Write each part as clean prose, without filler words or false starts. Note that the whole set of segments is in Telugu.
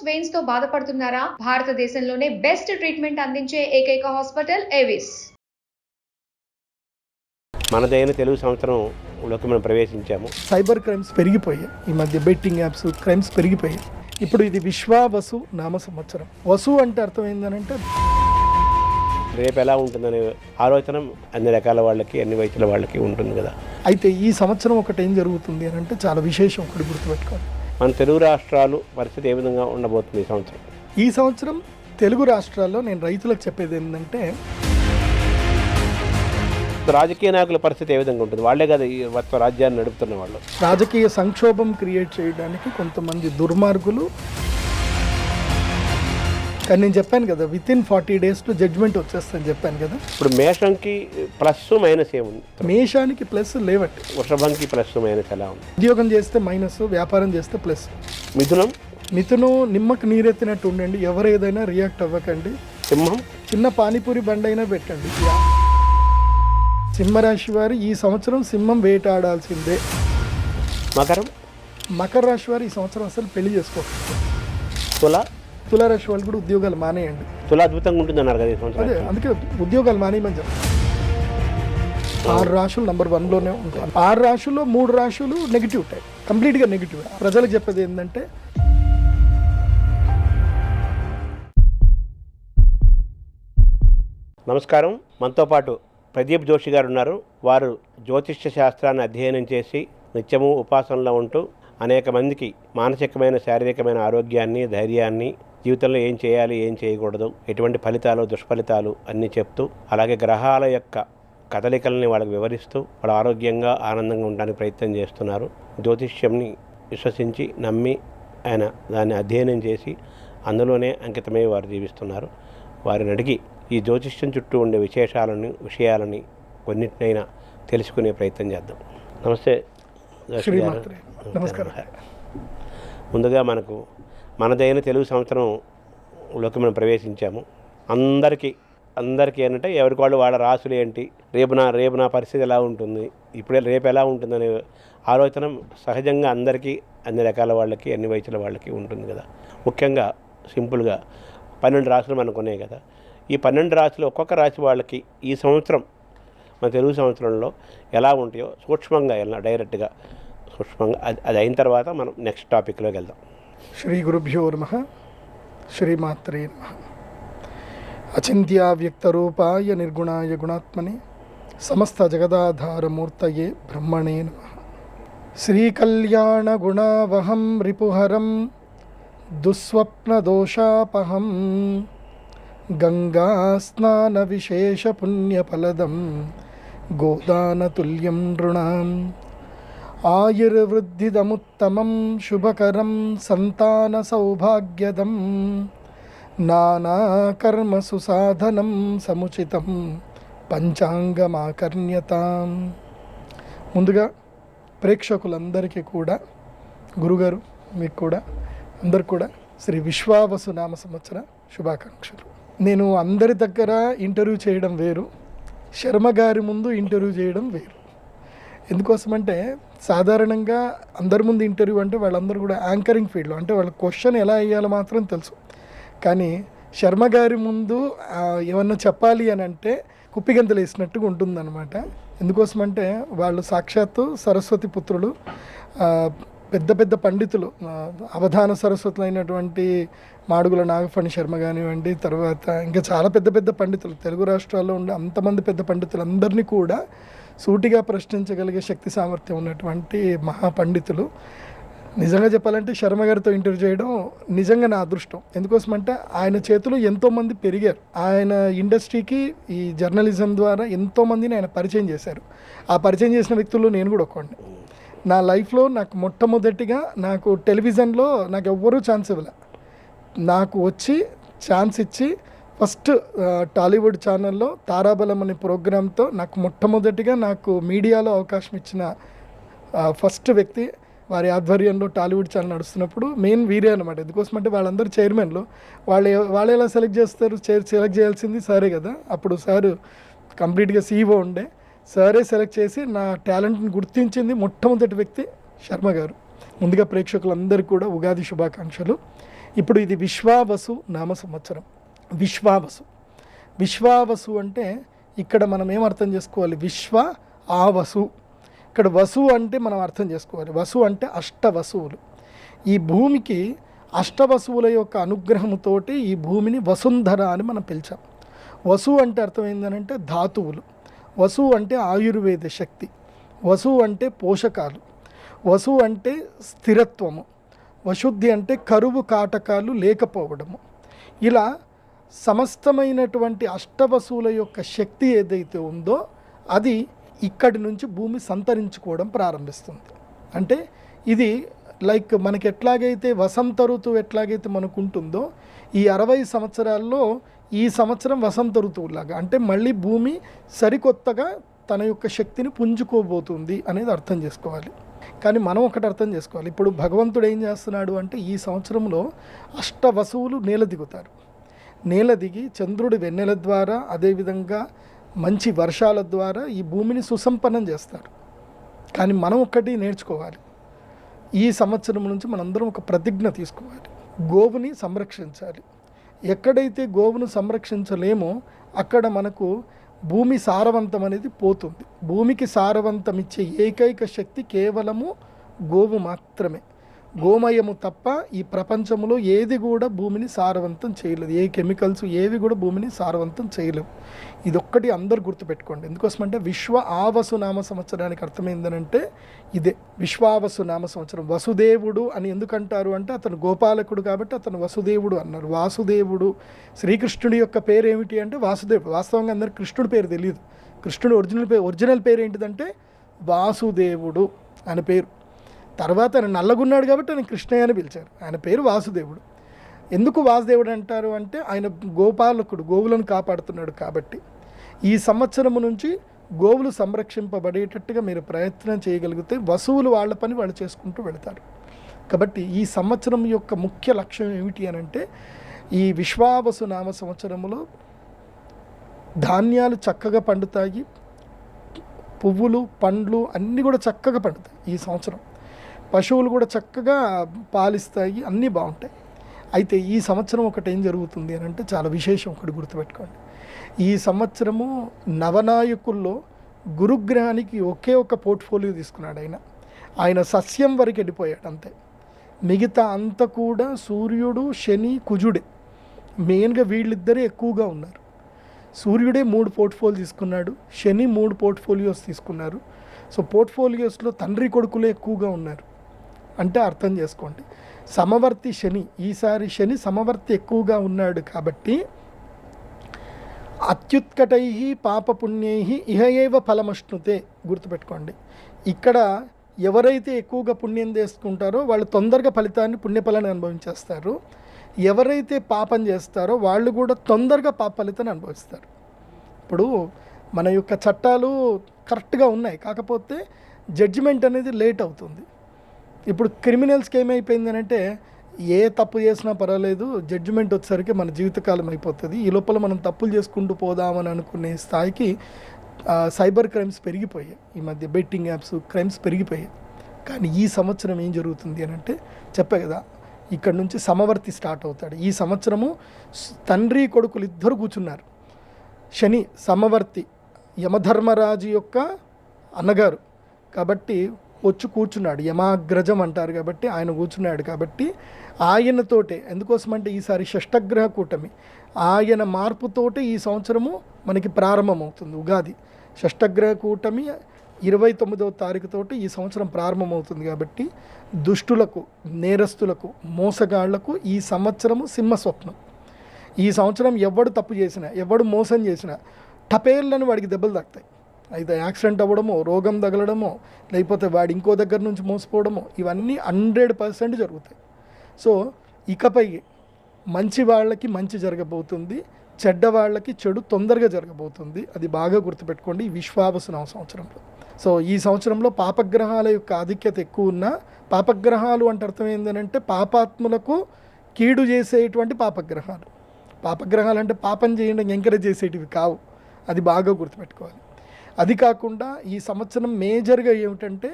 వెయిన్స్ తో బాధపడుతున్నారా? భారతదేశంలోనే బెస్ట్ ట్రీట్మెంట్ అందించే ఏకైక హాస్పిటల్ ఏవిస్. మనదైన తెలుగు సంవత్సరంలోకి మనం ప్రవేశించాము. సైబర్ క్రైమ్స్ పెరిగిపోయాయి. ఈ మధ్య బెట్టింగ్ యాప్స్ క్రైమ్స్ పెరిగిపోయాయి. ఇప్పుడు ఇది విశ్వావసు నామ సంవత్సరం. వసు అంటే అర్థం ఏంటంటే రేపు ఎలా ఉంటుందనే ఆలోచన అన్ని రకాల వాళ్ళకి, అన్ని వయసుల వాళ్ళకి ఉంటుంది కదా. అయితే ఈ సంవత్సరం ఒకటి ఏం జరుగుతుంది అని అంటే చాలా విశేషం. ఒకటి గుర్తుపెట్టుకోండి, మన తెలుగు రాష్ట్రాలు పరిస్థితి ఏ విధంగా ఉండబోతుంది ఈ సంవత్సరం? ఈ సంవత్సరం తెలుగు రాష్ట్రాల్లో నేను రైతులకు చెప్పేది ఏంటంటే రాజకీయ నాయకుల పరిస్థితి ఏ విధంగా ఉంటుంది? వాళ్ళే కదా ఈ మొత్తం రాజ్యాన్ని నడుపుతున్న వాళ్ళు. రాజకీయ సంక్షోభం క్రియేట్ చేయడానికి కొంతమంది దుర్మార్గులు. కానీ నేను చెప్పాను కదా, విత్ ఇన్ 40 days జడ్జ్మెంట్ వచ్చేస్తుందని చెప్పాను కదా. ఇప్పుడు మేషంకి ప్లస్ మైనస్ ఏముంది? మేషానికి ప్లస్ లేవట్టి, వృషభంకి ప్లస్ మైనస్ ఎలా ఉంది? ఉద్యోగం చేస్తే మైనస్, వ్యాపారం చేస్తే ప్లస్. మిథునం నిమ్మకు నీరెత్తినట్టు ఉండండి, ఎవరు ఏదైనా రియాక్ట్ అవ్వకండి. సింహం చిన్న పానీపూరి బండి అయినా పెట్టండి. సింహరాశి వారు ఈ సంవత్సరం సింహం వేటాడాల్సిందే. మకర రాశి వారు ఈ సంవత్సరం అసలు పెళ్లి చేసుకోవాలి. తులారాశి వాళ్ళు కూడా ఉద్యోగాలు మానేయండి. అద్భుతంగా ఉంటుంది అన్నారు కదా. అదే అందుకే ఉద్యోగాలు మానేయమని చెప్పారు. 6 రాశులు నంబర్ 1లోనే ఉంటాయి. 6 రాశుల్లో 3 రాశులు నెగిటివ్ టైప్, కంప్లీట్గా నెగిటివ్. ప్రజలకు చెప్పేది ఏంటంటే నమస్కారం. మనతో పాటు ప్రదీప్ జోషి గారు ఉన్నారు. వారు జ్యోతిష్య శాస్త్రాన్ని అధ్యయనం చేసి నిత్యము ఉపాసనలో ఉంటూ అనేక మందికి మానసికమైన, శారీరకమైన ఆరోగ్యాన్ని, ధైర్యాన్ని, జీవితంలో ఏం చేయాలి, ఏం చేయకూడదు, ఎటువంటి ఫలితాలు, దుష్ఫలితాలు అన్నీ చెప్తూ, అలాగే గ్రహాల యొక్క కదలికల్ని వాళ్ళకి వివరిస్తూ వాళ్ళు ఆరోగ్యంగా, ఆనందంగా ఉండడానికి ప్రయత్నం చేస్తున్నారు. జ్యోతిష్యంని విశ్వసించి, నమ్మి ఆయన దాన్ని అధ్యయనం చేసి అందులోనే అంకితమై వారు జీవిస్తున్నారు. వారిని అడిగి ఈ జ్యోతిష్యం చుట్టూ ఉండే విషయాలని కొన్నిటినైనా తెలుసుకునే ప్రయత్నం చేద్దాం. నమస్తే. నమస్కారం. ముందుగా మనదైన తెలుగు సంవత్సరంలోకి మనం ప్రవేశించాము. అందరికీ ఏంటంటే ఎవరికి వాళ్ళ రాసులు ఏంటి, రేపు నా పరిస్థితి ఎలా ఉంటుంది, రేపు ఎలా ఉంటుందనే ఆలోచన సహజంగా అందరికీ, అన్ని రకాల వాళ్ళకి, అన్ని వయసుల వాళ్ళకి ఉంటుంది కదా. ముఖ్యంగా సింపుల్గా 12 రాశులు మనకు ఉన్నాయి కదా. ఈ 12 రాశులు ఒక్కొక్క రాశి వాళ్ళకి ఈ సంవత్సరం, మన తెలుగు సంవత్సరంలో ఎలా ఉంటాయో సూక్ష్మంగా డైరెక్ట్గా సూక్ష్మంగా అది అయిన తర్వాత మనం నెక్స్ట్ టాపిక్లోకి వెళ్దాం. శ్రీ గురుభ్యో నమః. శ్రీమాత్రే నమః. అచింత్య వ్యక్తరూపాయ నిర్గుణాయ గుణాత్మనే సమస్త జగదాధారమూర్తయే బ్రహ్మణే నమః. శ్రీకళ్యాణ గుణావహం రిపుహరం దుస్వప్నదోషాపహం గంగా స్నాన విశేష పుణ్యఫలదం గోదానతుల్యం నృణాం. ఆయుర్వృద్ధిదముత్తమం శుభకరం సంతాన సౌభాగ్యదం నానాకర్మసు సాధనం సముచితం పంచాంగమాకర్ణ్యతాం. ముందుగా ప్రేక్షకులందరికీ కూడా, గురుగారు మీకు కూడా, అందరు కూడా శ్రీ విశ్వావసు నామ సంవత్సర శుభాకాంక్షలు. నేను అందరి దగ్గర ఇంటర్వ్యూ చేయడం వేరు, శర్మ గారి ముందు ఇంటర్వ్యూ చేయడం వేరు. ఎందుకోసమంటే సాధారణంగా అందరి ముందు ఇంటర్వ్యూ అంటే వాళ్ళందరూ కూడా యాంకరింగ్ ఫీల్డ్లో, అంటే వాళ్ళ క్వశ్చన్ ఎలా వేయాలో మాత్రం తెలుసు. కానీ శర్మ గారి ముందు ఏమన్నా చెప్పాలి అని అంటే కుప్పిగంతలు వేసినట్టుగా ఉంటుందన్నమాట. ఎందుకోసమంటే వాళ్ళు సాక్షాత్తు సరస్వతి పుత్రులు, పెద్ద పెద్ద పండితులు, అవధాన సరస్వతులు అయినటువంటి మాడుగుల నాగఫణి శర్మ కానివ్వండి, తర్వాత ఇంకా చాలా పెద్ద పెద్ద పండితులు, తెలుగు రాష్ట్రాల్లో ఉండే అంతమంది పెద్ద పండితులందరినీ కూడా సూటిగా ప్రశ్నించగలిగే శక్తి సామర్థ్యం ఉన్నటువంటి మహాపండితులు. నిజంగా చెప్పాలంటే శర్మ గారితో ఇంటర్వ్యూ చేయడం నిజంగా నా అదృష్టం. ఎందుకోసమంటే ఆయన చేతులు ఎంతోమంది పెరిగారు. ఆయన ఇండస్ట్రీకి ఈ జర్నలిజం ద్వారా ఎంతోమందిని ఆయన పరిచయం చేశారు. ఆ పరిచయం చేసిన వ్యక్తుల్లో నేను కూడా ఒకడిని. నా లైఫ్లో నాకు మొట్టమొదటిగా నాకు టెలివిజన్లో నాకు ఎవ్వరూ ఛాన్స్ ఇవ్వలే. నాకు వచ్చి ఛాన్స్ ఇచ్చి ఫస్ట్ టాలీవుడ్ ఛానల్లో తారాబలం అనే ప్రోగ్రాంతో నాకు మొట్టమొదటిగా నాకు మీడియాలో అవకాశం ఇచ్చిన ఫస్ట్ వ్యక్తి. వారి ఆధ్వర్యంలో టాలీవుడ్ ఛానల్ నడుస్తున్నప్పుడు మెయిన్ వీరే అనమాట. ఎందుకోసమంటే వాళ్ళందరూ చైర్మన్లు, వాళ్ళు ఎలా సెలెక్ట్ చేస్తారు, సెలెక్ట్ చేయాల్సింది సరే కదా. అప్పుడు సారు కంప్లీట్గా CEO ఉండే, సరే సెలెక్ట్ చేసి నా టాలెంట్ని గుర్తించింది మొట్టమొదటి వ్యక్తి శర్మ గారు. ముందుగా ప్రేక్షకులందరికీ కూడా ఉగాది శుభాకాంక్షలు. ఇప్పుడు ఇది విశ్వావసు నామ సంవత్సరం. విశ్వావసు అంటే ఇక్కడ మనం ఏం అర్థం చేసుకోవాలి? విశ్వ ఆవసు. ఇక్కడ వసు అంటే మనం అర్థం చేసుకోవాలి. వసు అంటే అష్టవసువులు. ఈ భూమికి అష్టవసువుల యొక్క అనుగ్రహముతోటి ఈ భూమిని వసుంధర అని మనం పిలిచాం. వసు అంటే అర్థం ఏంటంటే ధాతువులు, వసు అంటే ఆయుర్వేద శక్తి, వసు అంటే పోషకాలు, వసు అంటే స్థిరత్వము, వశుద్ధి అంటే కరువు కాటకాలు లేకపోవడము. ఇలా సమస్తమైనటువంటి అష్టవసువుల యొక్క శక్తి ఏదైతే ఉందో అది ఇక్కడి నుంచి భూమి సంతరించుకోవడం ప్రారంభిస్తుంది. అంటే ఇది లైక్ మనకి ఎట్లాగైతే వసంత ఋతువు ఎట్లాగైతే మనకు ఉంటుందో ఈ 60 సంవత్సరాల్లో ఈ సంవత్సరం వసంత ఋతువులాగా, అంటే మళ్ళీ భూమి సరికొత్తగా తన యొక్క శక్తిని పుంజుకోబోతుంది అనేది అర్థం చేసుకోవాలి. కానీ మనం ఒకటి అర్థం చేసుకోవాలి. ఇప్పుడు భగవంతుడు ఏం చేస్తున్నాడు అంటే ఈ సంవత్సరంలో అష్టవసువులు నేల దిగుతారు. నేల దిగి చంద్రుడి వెన్నెల ద్వారా, అదేవిధంగా మంచి వర్షాల ద్వారా ఈ భూమిని సుసంపన్నం చేస్తారు. కానీ మనం ఒక్కటి నేర్చుకోవాలి. ఈ సంవత్సరం నుంచి మనందరం ఒక ప్రతిజ్ఞ తీసుకోవాలి. గోవుని సంరక్షించాలి. ఎక్కడైతే గోవును సంరక్షించలేమో అక్కడ మనకు భూమి సారవంతం అనేది పోతుంది. భూమికి సారవంతం ఇచ్చే ఏకైక శక్తి కేవలము గోవు మాత్రమే. గోమయము తప్ప ఈ ప్రపంచంలో ఏది కూడా భూమిని సారవంతం చేయలేదు. ఏ కెమికల్స్ ఏవి కూడా భూమిని సారవంతం చేయలేవు. ఇదొక్కటి అందరు గుర్తుపెట్టుకోండి. ఎందుకోసమంటే విశ్వ ఆవసు నామ సంవత్సరానికి అర్థమైందనంటే ఇదే. విశ్వావసు నామ సంవత్సరం. వసుదేవుడు అని ఎందుకంటారు అంటే అతను గోపాలకుడు కాబట్టి అతను వసుదేవుడు అన్నారు. వాసుదేవుడు, శ్రీకృష్ణుడి యొక్క పేరు ఏమిటి అంటే వాసుదేవుడు. వాస్తవంగా అందరికి కృష్ణుడి పేరు తెలియదు. కృష్ణుడు ఒరిజినల్ పేరు ఏంటిదంటే వాసుదేవుడు అని పేరు. తర్వాత ఆయన నల్లగున్నాడు కాబట్టి ఆయన కృష్ణయ్య అని పిలిచారు. ఆయన పేరు వాసుదేవుడు. ఎందుకు వాసుదేవుడు అంటారు అంటే ఆయన గోపాలకుడు, గోవులను కాపాడుతున్నాడు కాబట్టి. ఈ సంవత్సరం నుంచి గోవులు సంరక్షింపబడేటట్టుగా మీరు ప్రయత్నం చేయగలిగితే వసువులు వాళ్ళ పని వాళ్ళు చేసుకుంటూ వెళతారు. కాబట్టి ఈ సంవత్సరం యొక్క ముఖ్య లక్ష్యం ఏమిటి అని అంటే ఈ విశ్వావసు నామ సంవత్సరంలో ధాన్యాలు చక్కగా పండుతాయి, పువ్వులు పండ్లు అన్నీ కూడా చక్కగా పండుతాయి ఈ సంవత్సరం. పశువులు కూడా చక్కగా పాలిస్తాయి, అన్నీ బాగుంటాయి. అయితే ఈ సంవత్సరం ఒకటి ఏం జరుగుతుంది అని అంటే చాలా విశేషం, ఒకటి గుర్తుపెట్టుకోండి. ఈ సంవత్సరము నవనాయకుల్లో గురుగ్రహానికి ఒకే ఒక పోర్ట్ఫోలియో తీసుకున్నాడు ఆయన సస్యం వరకు వెళ్ళిపోయాడు అంతే. మిగతా అంతా కూడా సూర్యుడు, శని, కుజుడే మెయిన్గా వీళ్ళిద్దరే ఎక్కువగా ఉన్నారు. సూర్యుడే 3 పోర్ట్ఫోలియో తీసుకున్నాడు, శని 3 పోర్ట్ఫోలియోస్ తీసుకున్నారు. సో పోర్ట్ఫోలియోస్లో తండ్రి కొడుకులే ఎక్కువగా ఉన్నారు. అంటే అర్థం చేసుకోండి, సమవర్తి శని, ఈసారి శని సమవర్తి ఎక్కువగా ఉన్నాడు కాబట్టి అత్యుత్కటై పాపపుణ్యై ఇహ ఏవ ఫలమశ్నుతే. గుర్తుపెట్టుకోండి, ఇక్కడ ఎవరైతే ఎక్కువగా పుణ్యం చేసుకుంటారో వాళ్ళు తొందరగా ఫలితాన్ని, పుణ్యఫలాన్ని అనుభవించేస్తారు. ఎవరైతే పాపం చేస్తారో వాళ్ళు కూడా తొందరగా పాప ఫలితాన్ని అనుభవిస్తారు. ఇప్పుడు మన యొక్క చట్టాలు కరెక్ట్గా ఉన్నాయి, కాకపోతే జడ్జిమెంట్ అనేది లేట్ అవుతుంది. ఇప్పుడు క్రిమినల్స్కి ఏమైపోయింది అంటే ఏ తప్పు చేసినా పర్వాలేదు, జడ్జిమెంట్ వచ్చేసరికి మన జీవితకాలం అయిపోతుంది. ఈ లోపల మనం తప్పులు చేసుకుంటూ పోదామని అనుకునే స్థాయికి సైబర్ క్రైమ్స్ పెరిగిపోయాయి. ఈ మధ్య బెట్టింగ్ యాప్స్ క్రైమ్స్ పెరిగిపోయాయి. కానీ ఈ సంవత్సరం ఏం జరుగుతుంది అని అంటే చెప్పే కదా, ఇక్కడ నుంచి సమవర్తి స్టార్ట్ అవుతాడు. ఈ సంవత్సరము తండ్రి కొడుకులు ఇద్దరు కూర్చున్నారు. శని సమవర్తి, యమధర్మరాజు యొక్క అన్నగారు కాబట్టి వచ్చి కూర్చున్నాడు. యమాగ్రజం అంటారు కాబట్టి ఆయన కూర్చున్నాడు. కాబట్టి ఆయనతోటే, ఎందుకోసమంటే ఈసారి షష్టగ్రహ కూటమి, ఆయన మార్పుతోటే ఈ సంవత్సరము మనకి ప్రారంభమవుతుంది. ఉగాది షష్టగ్రహ కూటమి 29వ తారీఖుతోటి ఈ సంవత్సరం ప్రారంభమవుతుంది. కాబట్టి దుష్టులకు, నేరస్తులకు, మోసగాళ్లకు ఈ సంవత్సరము సింహస్వప్నం. ఈ సంవత్సరం ఎవడు తప్పు చేసినా, ఎవడు మోసం చేసినా టపేళ్ళని వాడికి దెబ్బలు తాకుతాయి. అయితే యాక్సిడెంట్ అవ్వడమో, రోగం తగలడమో, లేకపోతే వాడు ఇంకో దగ్గర నుంచి మోసపోవడమో, ఇవన్నీ 100% జరుగుతాయి. సో ఇకపై మంచి వాళ్ళకి మంచి జరగబోతుంది, చెడ్డ వాళ్ళకి చెడు తొందరగా జరగబోతుంది. అది బాగా గుర్తుపెట్టుకోండి ఈ విశ్వావసు నామ సంవత్సరంలో. సో ఈ సంవత్సరంలో పాపగ్రహాల యొక్క ఆధిక్యత ఎక్కువ ఉన్న, పాపగ్రహాలు అంటే అర్థం ఏంటంటే పాపాత్ములకు కీడు చేసేటువంటి పాపగ్రహాలు. పాపగ్రహాలు అంటే పాపం చేయడం ఎంకరేజ్ చేసేటివి కావు, అది బాగా గుర్తుపెట్టుకోవాలి. అది కాకుండా ఈ సంవత్సరం మేజర్గా ఏమిటంటే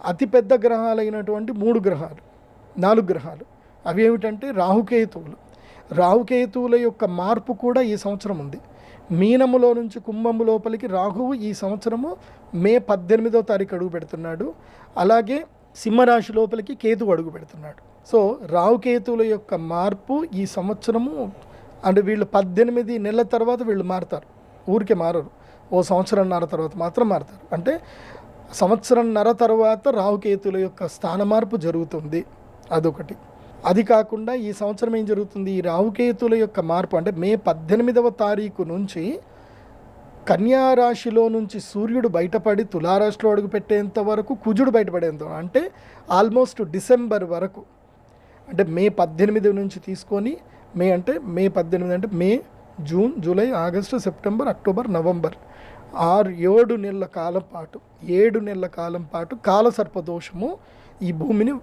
అతిపెద్ద గ్రహాలైనటువంటి 3 గ్రహాలు, 4 గ్రహాలు అవి ఏమిటంటే రాహుకేతువులు. రాహుకేతువుల యొక్క మార్పు కూడా ఈ సంవత్సరం ఉంది. మీనములో నుంచి కుంభము లోపలికి రాహువు ఈ సంవత్సరము మే 18వ తారీఖు అడుగు పెడుతున్నాడు. అలాగే సింహరాశి లోపలికి కేతువు అడుగు పెడుతున్నాడు. సో రాహుకేతువుల యొక్క మార్పు ఈ సంవత్సరము అంటే వీళ్ళు 18 నెలల తర్వాత వీళ్ళు మారుతారు, ఊరికే మారరు, ఓ సంవత్సరంన్నర తర్వాత మాత్రం మారుతారు. అంటే సంవత్సరంన్నర తర్వాత రాహుకేతువుల యొక్క స్థాన మార్పు జరుగుతుంది, అదొకటి. అది కాకుండా ఈ సంవత్సరం ఏం జరుగుతుంది, ఈ రాహుకేతువుల యొక్క మార్పు అంటే మే 18వ తారీఖు నుంచి కన్యా రాశిలో నుంచి సూర్యుడు బయటపడి తులారాశిలో అడుగుపెట్టేంత వరకు కుజుడు బయటపడేంత, అంటే ఆల్మోస్ట్ డిసెంబర్ వరకు, అంటే మే 18 నుంచి తీసుకొని మే 18 అంటే May, June, July, August, September, October, November 7 నెలల కాలం పాటు 7 నెలల కాలం పాటు కాలసర్పదోషము ఈ భూమిని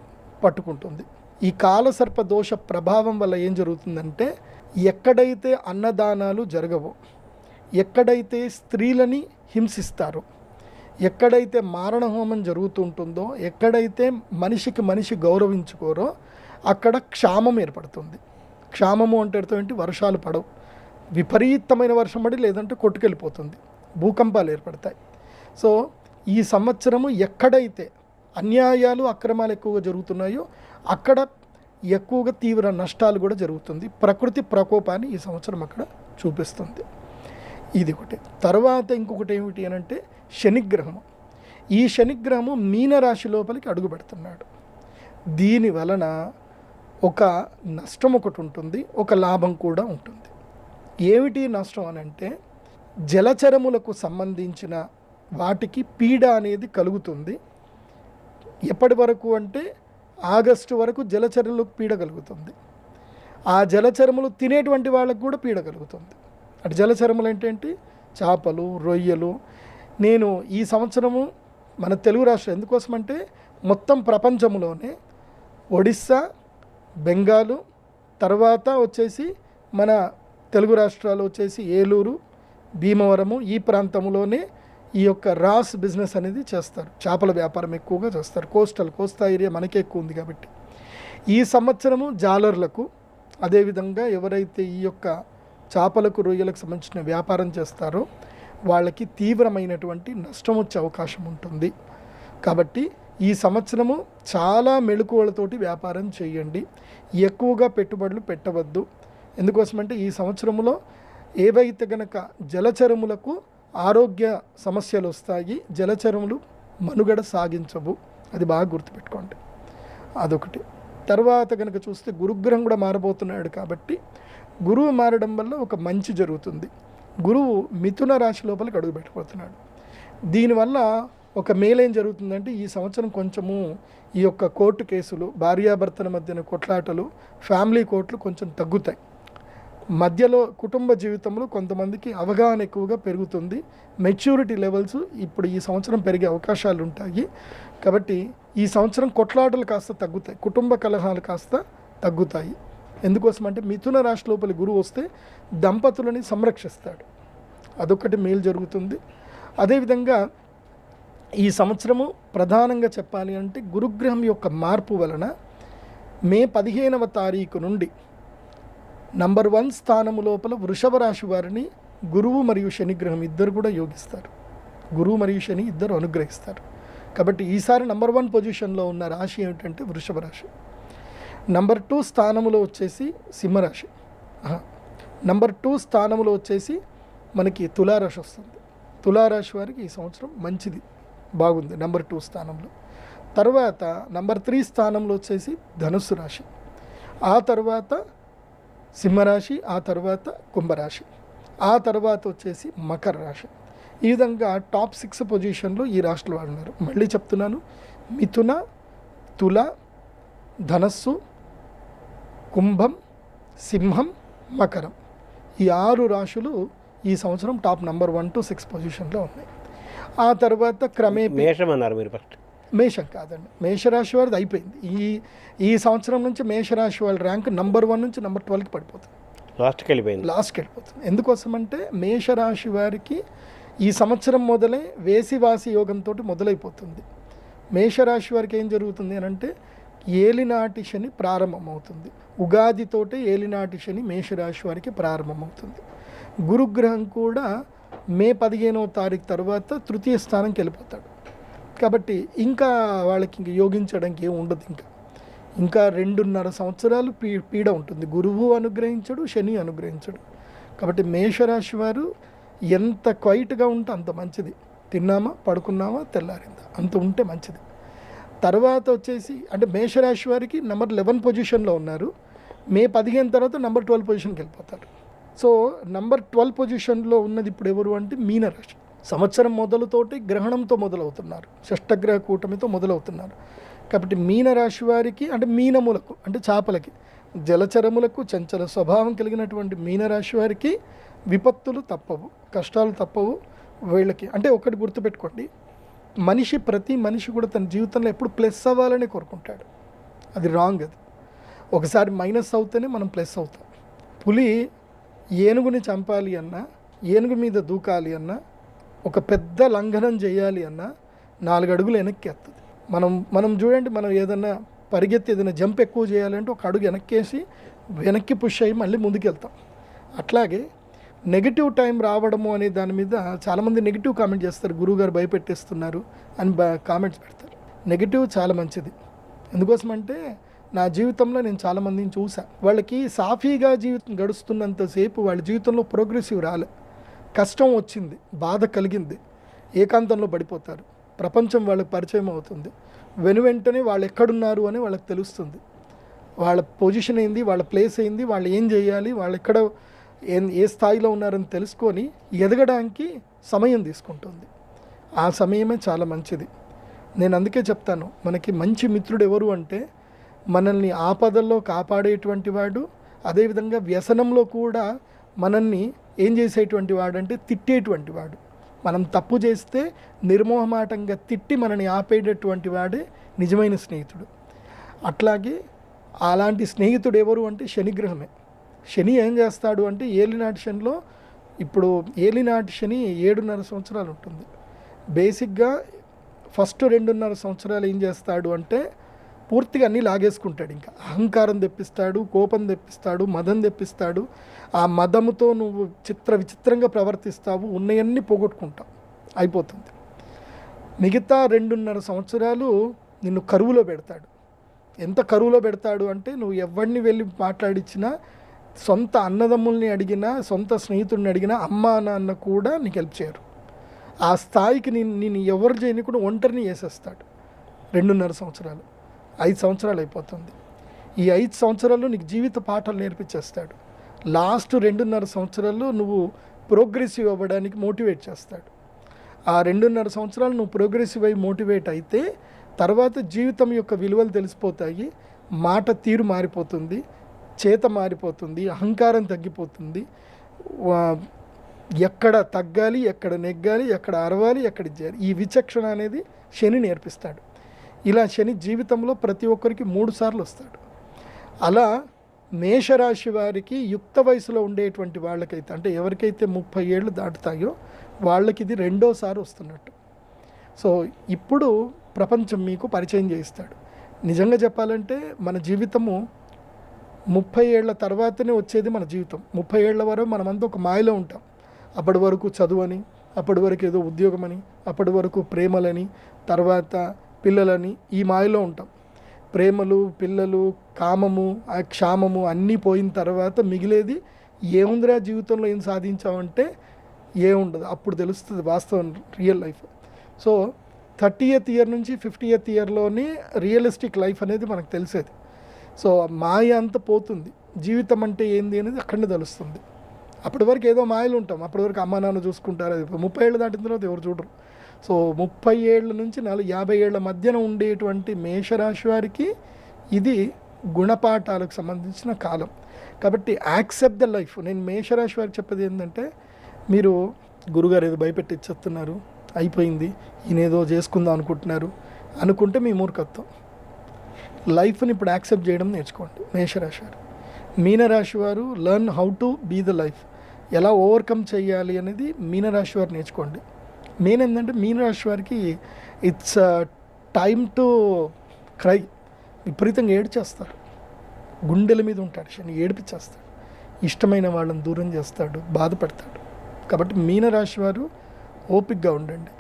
పట్టుకుంటుంది. ఈ కాలసర్పదోష ప్రభావం వల్ల ఏం జరుగుతుందంటే ఎక్కడైతే అన్నదానాలు జరగవో, ఎక్కడైతే స్త్రీలని హింసిస్తారో, ఎక్కడైతే మారణ హోమం జరుగుతుంటుందో, ఎక్కడైతే మనిషికి మనిషి గౌరవించుకోరో అక్కడ క్షామం ఏర్పడుతుంది. క్షామము అంటే ఏంటి, వర్షాలు పడవు, విపరీతమైన వర్షం పడి లేదంటే కొట్టుకెళ్ళిపోతుంది, భూకంపాలు ఏర్పడతాయి. సో ఈ సంవత్సరము ఎక్కడైతే అన్యాయాలు అక్రమాలు ఎక్కువగా జరుగుతున్నాయో అక్కడ ఎక్కువగా తీవ్ర నష్టాలు కూడా జరుగుతుంది. ప్రకృతి ప్రకోపాన్ని ఈ సంవత్సరం అక్కడ చూపిస్తుంది. ఇది ఒకటి. తర్వాత ఇంకొకటి ఏమిటి అని అంటే శనిగ్రహము. ఈ శనిగ్రహము మీనరాశి లోపలికి అడుగు పెడుతున్నాడు. దీని వలన ఒక నష్టం ఒకటి ఉంటుంది, ఒక లాభం కూడా ఉంటుంది. ఏమిటి నష్టం అని అంటే జలచరములకు సంబంధించిన వాటికి పీడ అనేది కలుగుతుంది. ఎప్పటి వరకు అంటే ఆగస్టు వరకు జలచరములకు పీడ కలుగుతుంది. ఆ జలచరములు తినేటువంటి వాళ్ళకు కూడా పీడ కలుగుతుంది. అటు జలచరములు ఏంటంటే చేపలు, రొయ్యలు. నేను ఈ సంవత్సరము మన తెలుగు రాష్ట్రం ఎందుకోసమంటే మొత్తం ప్రపంచంలోనే ఒడిస్సా, బెంగాలు, తర్వాత వచ్చేసి మన తెలుగు రాష్ట్రాలు వచ్చేసి ఏలూరు, భీమవరము, ఈ ప్రాంతంలోనే ఈ యొక్క రాస్ బిజినెస్ అనేది చేస్తారు. చేపల వ్యాపారం ఎక్కువగా చేస్తారు. కోస్తా ఏరియా మనకే ఎక్కువ ఉంది కాబట్టి. ఈ సంవత్సరము జాలర్లకు, అదేవిధంగా ఎవరైతే ఈ యొక్క చేపలకు, రొయ్యలకు సంబంధించిన వ్యాపారం చేస్తారో వాళ్ళకి తీవ్రమైనటువంటి నష్టం వచ్చే అవకాశం ఉంటుంది. కాబట్టి ఈ సంవత్సరము చాలా మెళకువలతోటి వ్యాపారం చేయండి. ఎక్కువగా పెట్టుబడులు పెట్టవద్దు. ఎందుకోసమంటే ఈ సంవత్సరంలో ఏవైతే గనక జలచరములకు ఆరోగ్య సమస్యలు వస్తాయి, జలచరములు మనుగడ సాగించవు, అది బాగా గుర్తుపెట్టుకోండి, అదొకటి. తర్వాత కనుక చూస్తే గురుగ్రహం కూడా మారబోతున్నాడు కాబట్టి గురువు మారడం వల్ల ఒక మంచి జరుగుతుంది. గురువు మిథున రాశి లోపలికి అడుగు పెట్టబోతున్నాడు. దీనివల్ల ఒక మేలేం జరుగుతుందంటే ఈ సంవత్సరం కొంచెము ఈ యొక్క కోర్టు కేసులు, భార్యాభర్తల మధ్యన కొట్లాటలు, ఫ్యామిలీ కోర్టులు కొంచెం తగ్గుతాయి. మధ్యలో కుటుంబ జీవితంలో కొంతమందికి అవగాహన ఎక్కువగా పెరుగుతుంది. మెచ్యూరిటీ లెవెల్స్ ఇప్పుడు ఈ సంవత్సరం పెరిగే అవకాశాలు ఉంటాయి. కాబట్టి ఈ సంవత్సరం కొట్లాటలు కాస్త తగ్గుతాయి, కుటుంబ కలహాలు కాస్త తగ్గుతాయి. ఎందుకోసమంటే మిథున రాశి లోపలి గురువు వస్తే దంపతులని సంరక్షిస్తాడు, అదొకటి మేలు జరుగుతుంది. అదేవిధంగా ఈ సంవత్సరము ప్రధానంగా చెప్పాలి అంటే గురుగ్రహం యొక్క మార్పు వలన మే 15వ తారీఖు నుండి నంబర్ 1 స్థానము లోపల వృషభ రాశి వారిని గురువు మరియు శనిగ్రహం ఇద్దరు కూడా యోగిస్తారు. గురువు మరియు శని ఇద్దరు అనుగ్రహిస్తారు. కాబట్టి ఈసారి నంబర్ 1 పొజిషన్లో ఉన్న రాశి ఏమిటంటే వృషభ రాశి. నంబర్ 2 స్థానములో వచ్చేసి సింహరాశి. నంబర్ 2 స్థానములో వచ్చేసి మనకి తులారాశి వస్తుంది. తులారాశి వారికి ఈ సంవత్సరం మంచిది, బాగుంది నంబర్ 2 స్థానంలో. తర్వాత నంబర్ 3 స్థానంలో వచ్చేసి ధనుస్సు రాశి, ఆ తర్వాత సింహరాశి, ఆ తర్వాత కుంభరాశి, ఆ తర్వాత వచ్చేసి మకర రాశి. ఈ విధంగా టాప్ 6 పొజిషన్లో ఈ రాశులు వారు ఉన్నారు. మళ్ళీ చెప్తున్నాను, మిథున, తుల, ధనస్సు, కుంభం, సింహం, మకరం, ఈ 6 రాశులు ఈ సంవత్సరం టాప్ నంబర్ 1 to 6 పొజిషన్లో ఉన్నాయి. ఆ తర్వాత క్రమేపీ మేషం అన్నారు మీరు ఫస్ట్. మేషం కాదండి, మేషరాశి వారిది అయిపోయింది. ఈ సంవత్సరం నుంచి మేషరాశి వాళ్ళ ర్యాంక్ నంబర్ 1 నుంచి నంబర్ 12కి పడిపోతుంది, లాస్ట్కి వెళ్ళిపోతుంది. ఎందుకోసమంటే మేషరాశి వారికి ఈ సంవత్సరం మొదలై వేసివాసి యోగంతో మొదలైపోతుంది. మేషరాశి వారికి ఏం జరుగుతుంది అని అంటే ఏలినాటి శని ప్రారంభమవుతుంది. ఉగాదితోటే ఏలినాటి శని మేషరాశి వారికి ప్రారంభమవుతుంది. గురుగ్రహం కూడా మే 15వ తారీఖు తర్వాత తృతీయ స్థానంకి వెళ్ళిపోతాడు. కాబట్టి ఇంకా వాళ్ళకి ఇంక యోగించడానికి ఏమి ఉండదు. ఇంకా 2.5 సంవత్సరాలు పీడ ఉంటుంది. గురువు అనుగ్రహించడు, శని అనుగ్రహించడు. కాబట్టి మేషరాశి వారు ఎంత క్వైట్గా ఉంటే అంత మంచిది. తిన్నామా, పడుకున్నామా, తెల్లారిందా, అంత ఉంటే మంచిది. తర్వాత వచ్చేసి అంటే మేషరాశి వారికి నెంబర్ 11 పొజిషన్లో ఉన్నారు. మే 15 తర్వాత నెంబర్ 12 పొజిషన్కి వెళ్ళిపోతారు. సో నెంబర్ 12 పొజిషన్లో ఉన్నది ఇప్పుడు ఎవరు అంటే మీనరాశి. సంవత్సరం మొదలుతోటి గ్రహణంతో మొదలవుతున్నారు, షష్టగ్రహ కూటమితో మొదలవుతున్నారు. కాబట్టి మీనరాశి వారికి అంటే మీనములకు అంటే చేపలకి, జలచరములకు చంచల స్వభావం కలిగినటువంటి మీనరాశి వారికి విపత్తులు తప్పవు, కష్టాలు తప్పవు. వీళ్ళకి అంటే ఒకటి గుర్తుపెట్టుకోండి, ప్రతి మనిషి కూడా తన జీవితంలో ఎప్పుడు ప్లస్ అవ్వాలని కోరుకుంటాడు. అది రాంగ్. అది ఒకసారి మైనస్ అవుతేనే మనం ప్లస్ అవుతాం. పులి ఏనుగుని చంపాలి అన్నా, ఏనుగు మీద దూకాలి అన్నా, ఒక పెద్ద లంఘనం చేయాలి అన్నా 4 అడుగులు వెనక్కి ఎత్తుంది. మనం చూడండి, మనం ఏదన్నా పరిగెత్తి ఏదైనా జంప్ ఎక్కువ చేయాలంటే ఒక అడుగు వెనక్కి పుష్ అయ్యి మళ్ళీ ముందుకెళ్తాం. అట్లాగే నెగిటివ్ టైం రావడము అనే దాని మీద చాలామంది నెగిటివ్ కామెంట్ చేస్తారు, గురువుగారు భయపెట్టేస్తున్నారు అని కామెంట్స్ పెడతారు. నెగిటివ్ చాలా మంచిది. ఎందుకోసమంటే నా జీవితంలో నేను చాలామందిని చూసా, వాళ్ళకి సాఫీగా జీవితం గడుస్తున్నంతసేపు వాళ్ళ జీవితంలో ప్రోగ్రెసివ్ రాలే. కష్టం వచ్చింది, బాధ కలిగింది, ఏకాంతంలో పడిపోతారు. ప్రపంచం వాళ్ళకి పరిచయం అవుతుంది. వెనువెంటనే వాళ్ళు ఎక్కడున్నారు అని వాళ్ళకి తెలుస్తుంది. వాళ్ళ పొజిషన్ ఏంది, వాళ్ళ ప్లేస్ ఏంది, వాళ్ళు ఏం చేయాలి, వాళ్ళు ఎక్కడ ఏ స్థాయిలో ఉన్నారని తెలుసుకొని ఎదగడానికి సమయం తీసుకుంటుంది. ఆ సమయమే చాలా మంచిది. నేను అందుకే చెప్తాను, మనకి మంచి మిత్రుడు ఎవరు అంటే మనల్ని ఆపదల్లో కాపాడేటువంటి వాడు, అదేవిధంగా వ్యసనంలో కూడా మనల్ని ఏం చేసేటువంటి వాడు అంటే తిట్టేటువంటి వాడు. మనం తప్పు చేస్తే నిర్మోహమాటంగా తిట్టి మనని ఆపేటటువంటి వాడే నిజమైన స్నేహితుడు. అట్లాగే అలాంటి స్నేహితుడు ఎవరు అంటే శనిగ్రహమే. శని ఏం చేస్తాడు అంటే ఏలినాటి శనిలో ఇప్పుడు ఏలినాటి శని 7.5 సంవత్సరాలు ఉంటుంది. బేసిక్గా ఫస్ట్ 2.5 సంవత్సరాలు ఏం చేస్తాడు అంటే పూర్తిగా అన్నీ లాగేసుకుంటాడు. ఇంకా అహంకారం తెప్పిస్తాడు, కోపం తెప్పిస్తాడు, మదం తెప్పిస్తాడు. ఆ మదముతో నువ్వు విచిత్రంగా ప్రవర్తిస్తావు, ఉన్నయన్నీ పోగొట్టుకుంటావు, అయిపోతుంది. మిగతా 2.5 సంవత్సరాలు నిన్ను కరువులో పెడతాడు. ఎంత కరువులో పెడతాడు అంటే నువ్వు ఎవరిని వెళ్ళి మాట్లాడించినా, సొంత అన్నదమ్ముల్ని అడిగినా, సొంత స్నేహితుడిని అడిగినా, అమ్మా నాన్న కూడా నీకు హెల్ప్ చేయరు. ఆ స్థాయికి నేను ఎవరు చేయని కూడా ఒంటరిని చేసేస్తాడు. 2.5 సంవత్సరాలు, 5 సంవత్సరాలు అయిపోతుంది. ఈ 5 సంవత్సరాలు నీకు జీవిత పాఠాలు నేర్పించేస్తాడు. లాస్ట్ 2.5 సంవత్సరాల్లో నువ్వు ప్రోగ్రెసివ్ అవ్వడానికి మోటివేట్ చేస్తాడు. ఆ 2.5 సంవత్సరాలు నువ్వు ప్రోగ్రెసివ్ అయ్యి మోటివేట్ అయితే తర్వాత జీవితం యొక్క విలువలు తెలిసిపోతాయి, మాట తీరు మారిపోతుంది, చేత మారిపోతుంది, అహంకారం తగ్గిపోతుంది. ఎక్కడ తగ్గాలి, ఎక్కడ నెగ్గాలి, ఎక్కడ అరవాలి, ఎక్కడ చేయాలి, ఈ విచక్షణ అనేది శని నేర్పిస్తాడు. ఇలా శని జీవితంలో ప్రతి ఒక్కరికి 3 సార్లు వస్తాడు. అలా మేషరాశి వారికి యుక్త వయసులో ఉండేటువంటి వాళ్ళకైతే అంటే ఎవరికైతే 30 ఏళ్ళు దాటుతాయో వాళ్ళకి ఇది 2వ వస్తున్నట్టు. సో ఇప్పుడు ప్రపంచం మీకు పరిచయం చేయిస్తాడు. నిజంగా చెప్పాలంటే మన జీవితము 30 ఏళ్ల తర్వాతనే వచ్చేది మన జీవితం. 30 ఏళ్ల వరకు మనమంతా ఒక మాయలో ఉంటాం. అప్పటి వరకు చదువని, అప్పటి వరకు ఏదో ఉద్యోగమని, అప్పటి వరకు ప్రేమలని, తర్వాత పిల్లలని, ఈ మాయలో ఉంటాం. ప్రేమలు, పిల్లలు, కామము, ఆ క్షామము అన్నీ పోయిన తర్వాత మిగిలేది ఏముందిరా జీవితంలో ఏం సాధించామంటే ఏముండదు. అప్పుడు తెలుస్తుంది వాస్తవం, real life. So 30th year నుంచి 50th ఇయర్లోనే రియలిస్టిక్ లైఫ్ అనేది మనకు తెలిసేది. సో మాయ అంతా పోతుంది, జీవితం అంటే ఏంది అనేది అక్కడనే తెలుస్తుంది. అప్పటి వరకు ఏదో మాయలు ఉంటాం, అప్పటి వరకు అమ్మా నాన్న చూసుకుంటారు. 30 ఏళ్ళు దాటిన తర్వాత ఎవరు చూడరు. సో 30 ఏళ్ళ నుంచి 50 ఏళ్ల మధ్యన ఉండేటువంటి మేషరాశి వారికి ఇది గుణపాఠాలకు సంబంధించిన కాలం. కాబట్టి యాక్సెప్ట్ ద లైఫ్. నేను మేషరాశి వారికి చెప్పేది ఏంటంటే, మీరు గురుగారు ఏదో భయపెట్టించేస్తున్నారు, అయిపోయింది, ఈయనేదో చేసుకుందాం అనుకుంటే మీ మూర్ఖత్వం. లైఫ్ని ఇప్పుడు యాక్సెప్ట్ చేయడం నేర్చుకోండి మేషరాశి వారు. మీనరాశి వారు learn how to be the life, ఎలా ఓవర్కమ్ చేయాలి అనేది మీనరాశి వారు నేర్చుకోండి. మెయిన్ ఏంటంటే మీనరాశి వారికి ఇట్స్ టైమ్ టు క్రై. విపరీతంగా ఏడ్చేస్తారు. గుండెల మీద ఉంటాడు శని, ఏడిపించేస్తాడు. ఇష్టమైన వాళ్ళని దూరం చేస్తాడు, బాధపడతాడు. కాబట్టి మీనరాశి వారు ఓపికగా ఉండండి.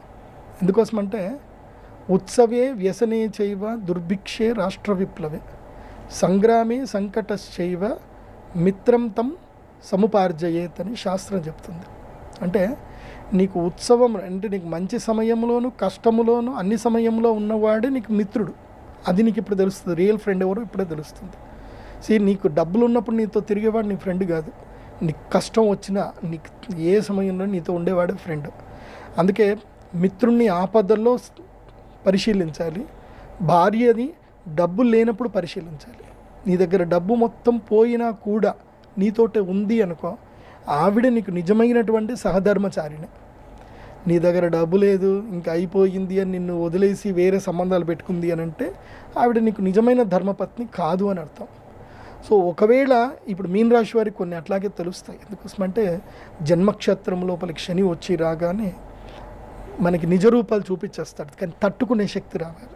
ఎందుకోసమంటే ఉత్సవే వ్యసనే చైవ దుర్భిక్షే రాష్ట్ర విప్లవే సంగ్రామే సంకటశ్చైవ మిత్రం తం సముపార్జయేత్ అని శాస్త్రం చెప్తుంది. అంటే నీకు ఉత్సవం అంటే నీకు మంచి సమయంలోను కష్టములోను అన్ని సమయంలో ఉన్నవాడే నీకు మిత్రుడు. అది నీకు ఇప్పుడు తెలుస్తుంది. రియల్ ఫ్రెండ్ ఎవరో ఇప్పుడే తెలుస్తుంది. నీకు డబ్బులు ఉన్నప్పుడు నీతో తిరిగేవాడు నీ ఫ్రెండ్ కాదు. నీకు కష్టం వచ్చినా నీకు ఏ సమయంలో నీతో ఉండేవాడే ఫ్రెండ్. అందుకే మిత్రుణ్ణి ఆపదల్లో పరిశీలించాలి, భార్యని డబ్బులు లేనప్పుడు పరిశీలించాలి. నీ దగ్గర డబ్బు మొత్తం పోయినా కూడా నీతోటే ఉంది అనుకో, ఆవిడ నీకు నిజమైనటువంటి సహధర్మచారిణి. నీ దగ్గర డబ్బు లేదు ఇంకా అయిపోయింది అని నిన్ను వదిలేసి వేరే సంబంధాలు పెట్టుకుంది అని అంటే ఆవిడ నీకు నిజమైన ధర్మపత్ని కాదు అని అర్థం. సో ఒకవేళ ఇప్పుడు మీన రాశి వారికి కొన్ని అట్లాగే తెలుస్తాయి. ఎందుకోసమంటే జన్మక్షేత్రం లోపలికి శని వచ్చి రాగానే మనకి నిజ రూపాలు చూపించేస్తాడు. కానీ తట్టుకునే శక్తి రావాలి.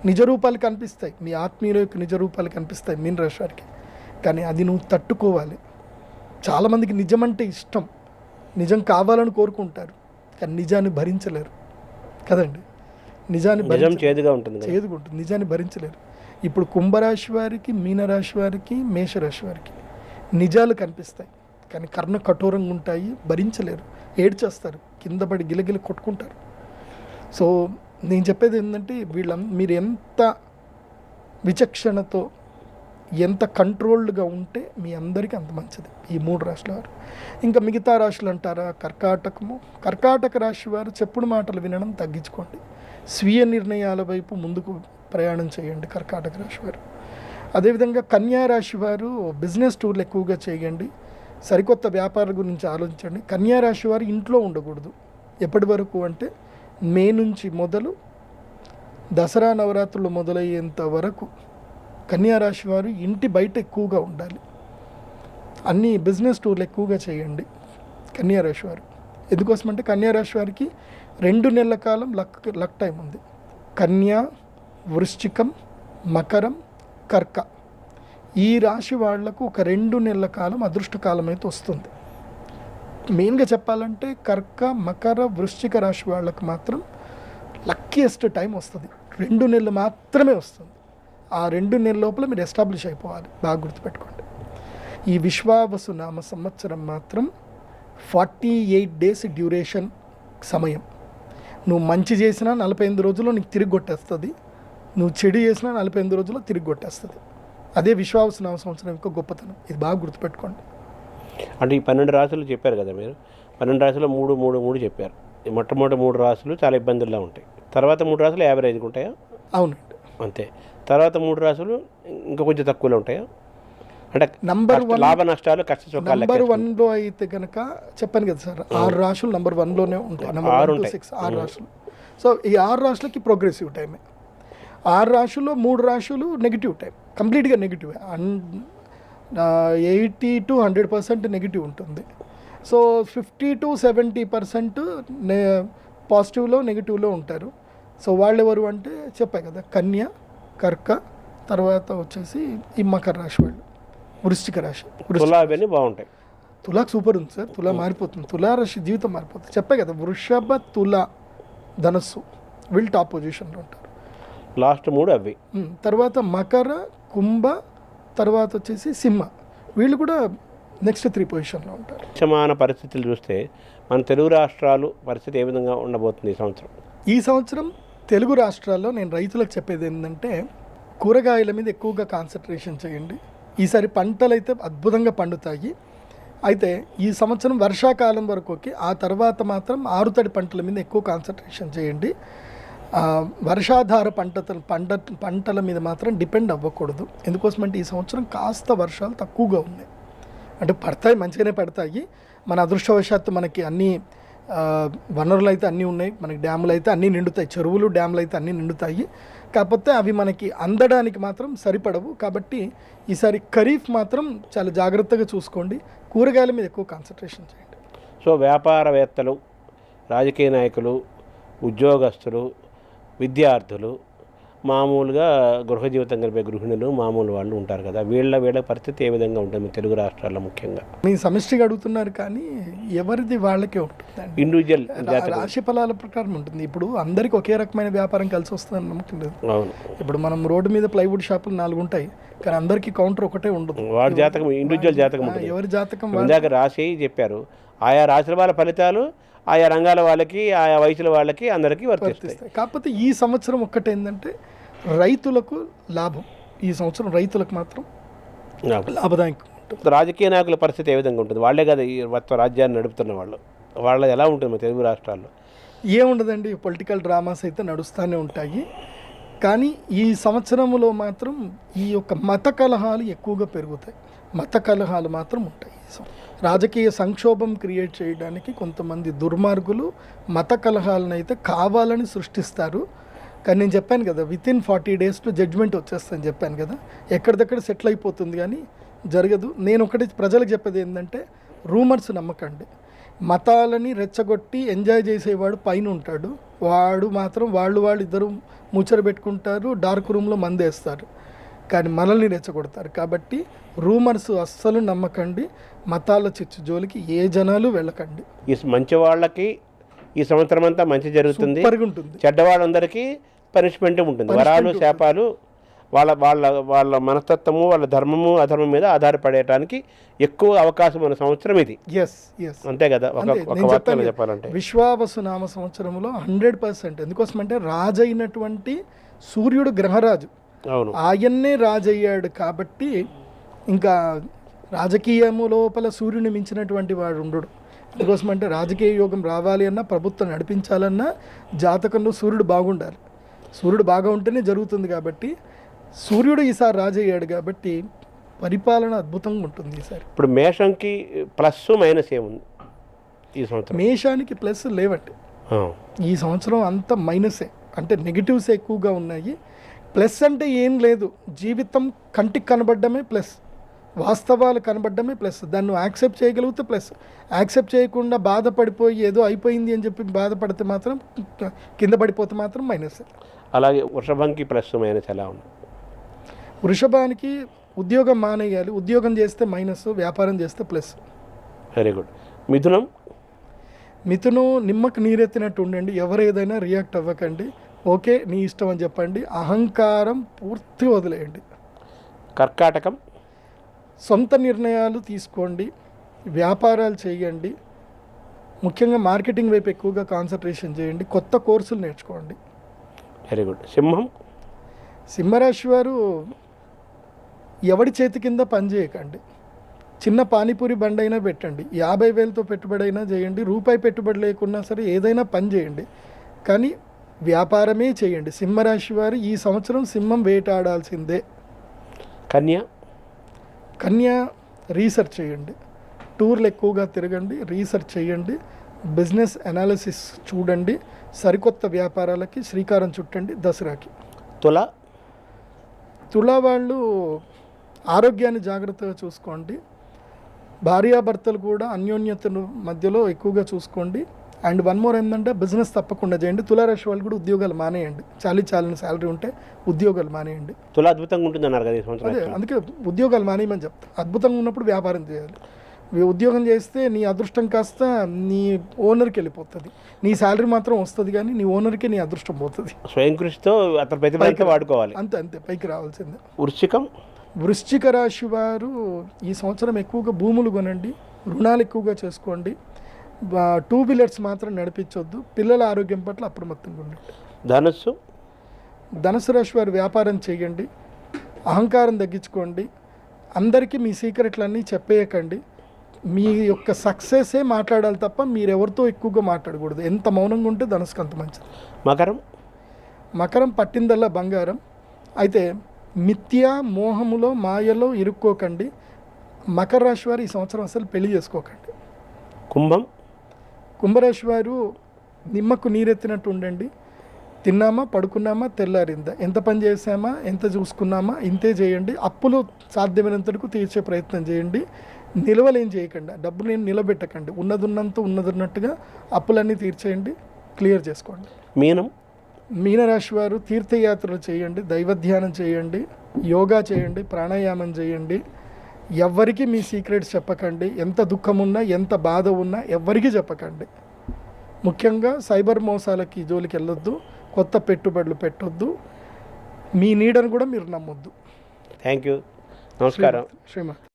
నిజ రూపాలు కనిపిస్తాయి, మీ ఆత్మీయుల యొక్క నిజ రూపాలు కనిపిస్తాయి మీన రాశి వారికి. కానీ అది నువ్వు తట్టుకోవాలి. చాలామందికి నిజం అంటే ఇష్టం, నిజం కావాలని కోరుకుంటారు, కానీ నిజాన్ని భరించలేరు కదండి. నిజాన్ని చేదుగా ఉంటుంది, నిజాన్ని భరించలేరు. ఇప్పుడు కుంభరాశి వారికి, మీనరాశి వారికి, మేషరాశి వారికి నిజాలు కనిపిస్తాయి, కానీ కర్ణ కఠోరంగా ఉంటాయి, భరించలేరు, ఏడ్చేస్తారు, కింద పడి గిలగిల కొట్టుకుంటారు. సో నేను చెప్పేది ఏంటంటే మీరు ఎంత విచక్షణతో ఎంత కంట్రోల్డ్గా ఉంటే మీ అందరికీ అంత మంచిది ఈ 3 రాశుల వారు. ఇంకా మిగతా రాశులు అంటారా, కర్కాటక రాశి వారు చెప్పుడు మాటలు వినడం తగ్గించుకోండి. స్వీయ నిర్ణయాల వైపు ముందుకు ప్రయాణం చేయండి కర్కాటక రాశి వారు. అదేవిధంగా కన్యా రాశి వారు బిజినెస్ టూర్లు ఎక్కువగా చేయండి, సరికొత్త వ్యాపారాల గురించి ఆలోచించండి. కన్యా రాశి వారు ఇంట్లో ఉండకూడదు. ఎప్పటి వరకు అంటే మే నుంచి మొదలు దసరా నవరాత్రులు మొదలయ్యేంత వరకు కన్యా రాశి వారు ఇంటి బయట ఎక్కువగా ఉండాలి. అన్ని బిజినెస్ టూర్లు ఎక్కువగా చేయండి కన్యా రాశి వారు. ఎందుకోసమంటే కన్యా రాశి వారికి 2 నెలల కాలం లక్ టైం ఉంది. కన్యా, వృశ్చికం, మకరం, కర్క ఈ రాశి వాళ్లకు ఒక 2 నెలల కాలం అదృష్టకాలం అయితే వస్తుంది. మెయిన్గా చెప్పాలంటే కర్క, మకర, వృశ్చిక రాశి వాళ్ళకు మాత్రం లక్కీయెస్ట్ టైం వస్తుంది. 2 నెలలు మాత్రమే వస్తుంది. ఆ 2 నెలల లోపల మీరు ఎస్టాబ్లిష్ అయిపోవాలి. బాగా గుర్తుపెట్టుకోండి. ఈ విశ్వావసు నామ సంవత్సరం మాత్రం 48 డేస్ డ్యూరేషన్ సమయం. నువ్వు మంచి చేసినా 45 రోజుల్లో నీకు తిరిగి కొట్టేస్తుంది, నువ్వు చెడు చేసినా 45 రోజుల్లో తిరిగి కొట్టేస్తుంది. అదే విశ్వావసు నామ సంవత్సరం యొక్క గొప్పతనం. ఇది బాగా గుర్తుపెట్టుకోండి. అంటే ఈ 12 రాశులు చెప్పారు కదా మీరు, 12 రాశులు 3 చెప్పారు. మొట్టమొదటి 3 రాశులు చాలా ఇబ్బందుల్లో ఉంటాయి, తర్వాత 3 రాశులు యావరేజ్గా ఉంటాయా? అవునండి, అంతే. తర్వాత 3 రాశులు ఇంకా కొంచెం తక్కువలో ఉంటాయా? అంటే నంబర్ 1 లాభ నష్టాలు కష్ట సుఖాలు నంబర్ 1లో అయితే కనుక చెప్పాను కదా సార్, 6 రాశులు నంబర్ 1లోనే ఉంటాయి. నంబర్ 1 to 6 6 రాశులు. సో ఈ 6 రాశులకి ప్రోగ్రెసివ్ టైమే. 6 రాశుల్లో 3 రాశులు నెగిటివ్ టైం, కంప్లీట్గా నెగిటివ్. 80 to 100% నెగిటివ్ ఉంటుంది. సో 50 to 70% పాజిటివ్లో నెగిటివ్లో ఉంటారు. సో వాళ్ళు ఎవరు అంటే చెప్పాయి కదా, కన్య, కర్క, తర్వాత వచ్చేసి ఈ మకర రాశి వాళ్ళు, వృశ్చిక రాశి. అవన్నీ బాగుంటాయి. తులాకు సూపర్ ఉంది సార్, తులా మారిపోతుంది, తులా రాశి జీవితం మారిపోతుంది. చెప్పాయి కదా, వృషభ, తుల, ధనస్సు వీళ్ళు టాప్ పొజిషన్లో ఉంటారు. లాస్ట్ 3 అవి. తర్వాత మకర, కుంభ, తర్వాత వచ్చేసి సింహ వీళ్ళు కూడా నెక్స్ట్ 3 పొజిషన్లో ఉంటారు. సమాన పరిస్థితులు చూస్తే మన తెలుగు రాష్ట్రాలు పరిస్థితి ఏ విధంగా ఉండబోతుంది ఈ సంవత్సరం? ఈ సంవత్సరం తెలుగు రాష్ట్రాల్లో నేను రైతులకు చెప్పేది ఏంటంటే కూరగాయల మీద ఎక్కువగా కాన్సన్ట్రేషన్ చేయండి. ఈసారి పంటలు అయితే అద్భుతంగా పండుతాయి. అయితే ఈ సంవత్సరం వర్షాకాలం వరకు ఓకే, ఆ తర్వాత మాత్రం ఆరుతడి పంటల మీద ఎక్కువ కాన్సన్ట్రేషన్ చేయండి. వర్షాధార పంటల మీద మాత్రం డిపెండ్ అవ్వకూడదు. ఎందుకోసమంటే ఈ సంవత్సరం కాస్త వర్షాలు తక్కువగా ఉన్నాయి. అంటే పడతాయి, మంచిగానే పడతాయి. మన అదృష్టవశాత్తు మనకి అన్ని వనరులు అయితే అన్నీ ఉన్నాయి, మనకి డ్యాములు అయితే అన్నీ నిండుతాయి, చెరువులు డ్యాములు అయితే అన్నీ నిండుతాయి. కాకపోతే అవి మనకి అందడానికి మాత్రం సరిపడవు. కాబట్టి ఈసారి ఖరీఫ్ మాత్రం చాలా జాగ్రత్తగా చూసుకోండి, కూరగాయల మీద ఎక్కువ కాన్సన్ట్రేషన్ చేయండి. సో వ్యాపారవేత్తలు, రాజకీయ నాయకులు, ఉద్యోగస్తులు, విద్యార్థులు మామూలుగా గృహ జీవితం గడిపే గృహిణులు మామూలు వాళ్ళు ఉంటారు కదా, వీళ్ళ పరిస్థితి ఏ విధంగా ఉంటుంది తెలుగు రాష్ట్రాల్లో ముఖ్యంగా? మీ సమిష్టిగా అడుగుతున్నారు కానీ ఎవరిది వాళ్ళకే ఉంటుందండి. ఇండివిజువల్ రాశి ఫలాల ప్రకారం ఉంటుంది. ఇప్పుడు అందరికీ ఒకే రకమైన వ్యాపారం కలిసి వస్తుందని నమ్మకం లేదు. అవును, ఇప్పుడు మనం రోడ్డు మీద ప్లైవుడ్ షాపులు 4 ఉంటాయి కానీ అందరికీ కౌంటర్ ఒకటే ఉండదు. వాడి జాతకం ఇండివిజువల్ జాతకం ఉంటుంది. ఎవరి జాతకం ఇందాక రాశి చెప్పారు, ఆయా రాశుల వాళ్ళ ఫలితాలు ఆయా రంగాల వాళ్ళకి ఆయా వయసుల వాళ్ళకి అందరికీ వర్తిస్తాయి. కాకపోతే ఈ సంవత్సరం ఒక్కటేంటంటే రైతులకు లాభం. ఈ సంవత్సరం రైతులకు మాత్రం లాభదాయకం ఉంటుంది. రాజకీయ నాయకుల పరిస్థితి ఏ విధంగా ఉంటుంది? వాళ్ళే కదా ఈ మొత్తం రాజ్యాన్ని నడుపుతున్న వాళ్ళది ఎలా ఉంటుంది మన తెలుగు రాష్ట్రాల్లో? ఏముండదండి, పొలిటికల్ డ్రామాస్ అయితే నడుస్తూనే ఉంటాయి. కానీ ఈ సంవత్సరంలో మాత్రం ఈ యొక్క మత కలహాలు ఎక్కువగా పెరుగుతాయి. మత కలహాలు మాత్రం ఉంటాయి. రాజకీయ సంక్షోభం క్రియేట్ చేయడానికి కొంతమంది దుర్మార్గులు మత కలహాలను అయితే కావాలని సృష్టిస్తారు. కానీ నేను చెప్పాను కదా, వితిన్ 40 days జడ్జ్మెంట్ వచ్చేస్తుందని చెప్పాను కదా, ఎక్కడిదక్కడ సెటిల్ అయిపోతుంది కానీ జరగదు. నేను ఒకటి ప్రజలకు చెప్పేది ఏంటంటే, రూమర్స్ నమ్మకండి. మతాలని రెచ్చగొట్టి ఎంజాయ్ చేసేవాడు పైన ఉంటాడు, వాడు మాత్రం వాళ్ళు ఇద్దరు ముచ్చట పెట్టుకుంటారు, డార్క్ రూమ్లో మందేస్తారు, కానీ మనల్ని రెచ్చగొడతారు. కాబట్టి రూమర్స్ అస్సలు నమ్మకండి. మతాల చిచ్చు జోలికి ఏ జనాలు వెళ్ళకండి. ఈ మంచి వాళ్ళకి ఈ సంవత్సరం అంతా మంచి జరుగుతుంది, ఉంటుంది. చెడ్డవాళ్ళందరికీ పనిష్మెంట్ ఉంటుంది. వరాలు శాపాలు వాళ్ళ వాళ్ళ వాళ్ళ మనస్తత్వము వాళ్ళ ధర్మము అధర్మం మీద ఆధారపడటానికి ఎక్కువ అవకాశం ఉన్న సంవత్సరం ఇది. అంతే కదా, ఒక వాక్యంలో చెప్పాలంటే విశ్వావసు నామ సంవత్సరంలో 100%. ఎందుకోసమంటే రాజైనటువంటి సూర్యుడు గ్రహరాజు, అవును, ఆయన్నే రాజయ్యాడు. కాబట్టి ఇంకా రాజకీయము లోపల సూర్యుని మించినటువంటి వాడు ఉండడు. అందుకోసమంటే రాజకీయ యోగం రావాలి అన్నా, ప్రభుత్వం నడిపించాలన్నా జాతకంలో సూర్యుడు బాగుండాలి. సూర్యుడు బాగా ఉంటేనే జరుగుతుంది. కాబట్టి సూర్యుడు ఈసారి రాజయ్యాడు కాబట్టి పరిపాలన అద్భుతంగా ఉంటుంది ఈసారి. ఇప్పుడు మేషంకి ప్లస్ మైనస్ ఏముంది ఈ సంవత్సరం? మేషానికి ప్లస్ లేవండి ఈ సంవత్సరం, అంతా మైనసే. అంటే నెగిటివ్స్ ఎక్కువగా ఉన్నాయి. ప్లస్ అంటే ఏం లేదు, జీవితం కంటికి కనబడ్డమే ప్లస్, వాస్తవాలు కనబడ్డమే ప్లస్. దాన్ని యాక్సెప్ట్ చేయగలిగితే ప్లస్, యాక్సెప్ట్ చేయకుండా బాధపడిపోయి ఏదో అయిపోయింది అని చెప్పి బాధపడితే మాత్రం, కింద పడిపోతే మాత్రం మైనస్. అలాగే వృషభంకి ప్లస్ మైనస్ ఎలా ఉంది? వృషభానికి ఉద్యోగం మానేయాలి, ఉద్యోగం చేస్తే మైనస్, వ్యాపారం చేస్తే ప్లస్. Very good. మిథునం నిమ్మకు నీరెత్తినట్టు ఉండండి. ఎవరు ఏదైనా రియాక్ట్ అవ్వకండి, ఓకే నీ ఇష్టం అని చెప్పండి. అహంకారం పూర్తి వదిలేయండి. కర్కాటకం సొంత నిర్ణయాలు తీసుకోండి, వ్యాపారాలు చేయండి, ముఖ్యంగా మార్కెటింగ్ వైపు ఎక్కువగా కాన్సన్ట్రేషన్ చేయండి, కొత్త కోర్సులు నేర్చుకోండి. Very good. సింహరాశి వారు ఎవడి చేతి కింద పని చేయకండి. చిన్న పానీపూరి బండి అయినా పెట్టండి, 50,000తో పెట్టుబడి అయినా చేయండి, రూపాయి పెట్టుబడి లేకున్నా సరే ఏదైనా పని చేయండి, కానీ వ్యాపారమే చేయండి. సింహరాశి వారు ఈ సంవత్సరం సింహం వేటాడాల్సిందే. కన్యా రీసెర్చ్ చేయండి, టూర్లు ఎక్కువగా తిరగండి, రీసెర్చ్ చేయండి, బిజినెస్ అనాలిసిస్ చూడండి, సరికొత్త వ్యాపారాలకి శ్రీకారం చుట్టండి దసరాకి. తులా వాళ్ళు ఆరోగ్యాన్ని జాగ్రత్తగా చూసుకోండి. భార్యాభర్తలు కూడా అన్యోన్యతను మధ్యలో ఎక్కువగా చూసుకోండి. అండ్ 1 more ఏంటంటే బిజినెస్ తప్పకుండా చేయండి. తులారాశి వాళ్ళు కూడా ఉద్యోగాలు మానేయండి. చాలిన శాలరీ ఉంటే ఉద్యోగాలు మానేయండి. తులా అద్భుతంగా ఉంటుంది అన్నారు కదా ఈ సంవత్సరం. అదే అందుకే ఉద్యోగాలు మానేయమని చెప్తా. అద్భుతంగా ఉన్నప్పుడు వ్యాపారం చేయాలి. ఉద్యోగం చేస్తే నీ అదృష్టం కాస్త నీ ఓనర్కి వెళ్ళిపోతుంది, నీ శాలరీ మాత్రం వస్తుంది కానీ నీ ఓనర్కి నీ అదృష్టం పోతుంది. స్వయం కృషితో అతను ప్రతిభ వాడుకోవాలి. అంతే పైకి రావాల్సిందే. వృశ్చిక రాశి వారు ఈ సంవత్సరం ఎక్కువగా భూములు కొనండి, రుణాలు ఎక్కువగా చేసుకోండి, 2 వీలర్స్ మాత్రం నడిపించొద్దు, పిల్లల ఆరోగ్యం పట్ల అప్రమత్తంగా ఉండండి. ధనుసు రాశి వారు వ్యాపారం చేయండి, అహంకారం తగ్గించుకోండి, అందరికీ మీ సీక్రెట్లన్నీ చెప్పేయకండి. మీ యొక్క సక్సెసే మాట్లాడాలి తప్ప మీరెవరితో ఎక్కువగా మాట్లాడకూడదు. ఎంత మౌనంగా ఉంటే ధనుసుకు అంత మంచిది. మకరం పట్టిందల్లా బంగారం. అయితే మిథ్యా మోహములో మాయలో ఇరుక్కోకండి. మకర రాశి వారు ఈ సంవత్సరం అసలు పెళ్లి చేసుకోకండి. కుంభరాశి వారు నిమ్మకు నీరెత్తినట్టు ఉండండి. తిన్నామా, పడుకున్నామా, తెల్లారిందా, ఎంత పని చేసామా, ఎంత చూసుకున్నామా, ఇంతే చేయండి. అప్పులు సాధ్యమైనంతకు తీర్చే ప్రయత్నం చేయండి. నిల్వలేం చేయకండి, డబ్బులు నేను నిలబెట్టకండి. ఉన్నదున్నట్టుగా అప్పులన్నీ తీర్చేయండి, క్లియర్ చేసుకోండి. మీనరాశి వారు తీర్థయాత్రలు చేయండి, దైవధ్యానం చేయండి, యోగా చేయండి, ప్రాణాయామం చేయండి. ఎవ్వరికి మీ సీక్రెట్స్ చెప్పకండి. ఎంత దుఃఖం ఉన్నా, ఎంత బాధ ఉన్నా ఎవ్వరికి చెప్పకండి. ముఖ్యంగా సైబర్ మోసాలకి జోలికి వెళ్ళొద్దు, కొత్త పెట్టుబడులు పెట్టొద్దు, మీ నీడను కూడా మీరు నమ్మొద్దు. Thank you. నమస్కారం. శ్రీమాన్.